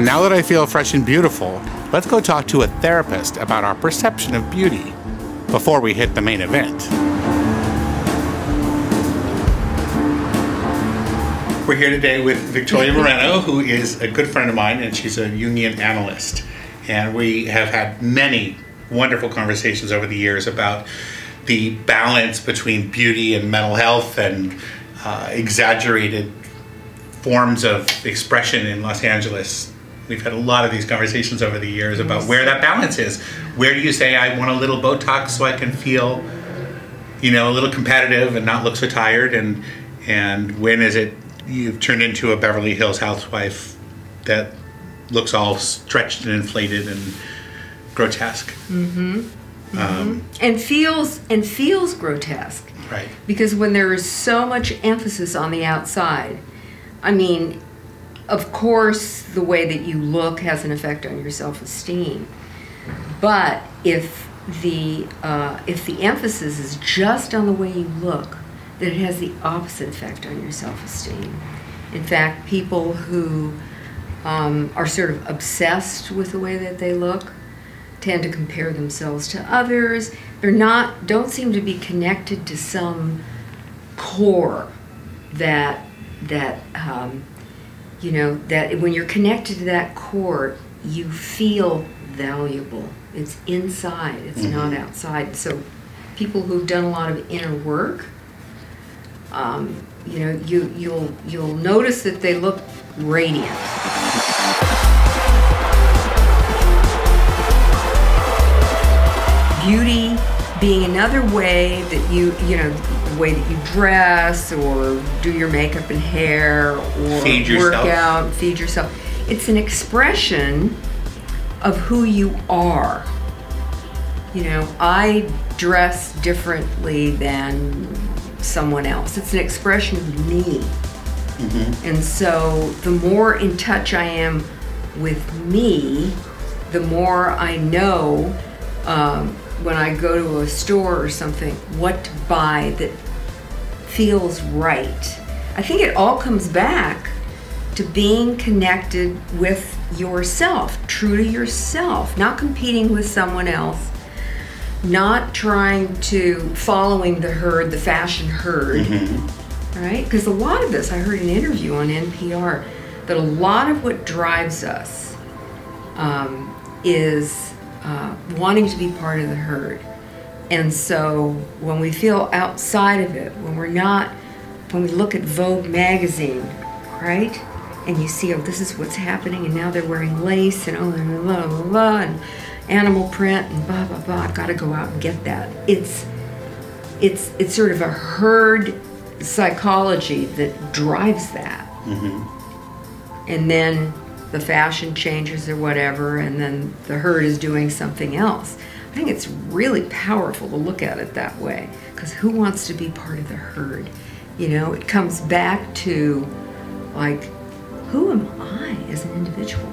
Now that I feel fresh and beautiful, let's go talk to a therapist about our perception of beauty before we hit the main event. We're here today with Victoria Moreno, who is a good friend of mine, and she's a Jungian analyst. And we have had many wonderful conversations over the years about the balance between beauty and mental health and exaggerated forms of expression in Los Angeles. We've had a lot of these conversations over the years about where that balance is. Where do you say, I want a little Botox so I can feel, you know, a little competitive and not look so tired, and when is it you've turned into a Beverly Hills housewife that looks all stretched and inflated and grotesque. And feels grotesque. Right. Because when there is so much emphasis on the outside, I mean, of course the way that you look has an effect on your self-esteem. But if the emphasis is just on the way you look, then it has the opposite effect on your self-esteem. In fact, people who are sort of obsessed with the way that they look tend to compare themselves to others. Don't seem to be connected to some core that you know, that when you're connected to that core, you feel valuable. It's inside, it's not outside. So people who've done a lot of inner work, you know, you'll notice that they look radiant. Beauty being another way that you know, the way that you dress or do your makeup and hair or work out, feed yourself. It's an expression of who you are. You know, I dress differently than someone else. It's an expression of me. And so the more in touch I am with me, the more I know when I go to a store or something what to buy that feels right. I think it all comes back to being connected with yourself, true to yourself, not competing with someone else, not trying to following the herd, the fashion herd, right? Because a lot of this, I heard an interview on NPR, that a lot of what drives us is wanting to be part of the herd. And so when we feel outside of it, when we look at Vogue magazine, right? And you see, oh, this is what's happening, and now they're wearing lace, and oh, blah, blah, blah, and animal print, and blah, blah, blah, I've got to go out and get that. It's sort of a herd psychology that drives that. And then the fashion changes or whatever, and then the herd is doing something else. I think it's really powerful to look at it that way, because who wants to be part of the herd? You know, it comes back to, like, who am I as an individual?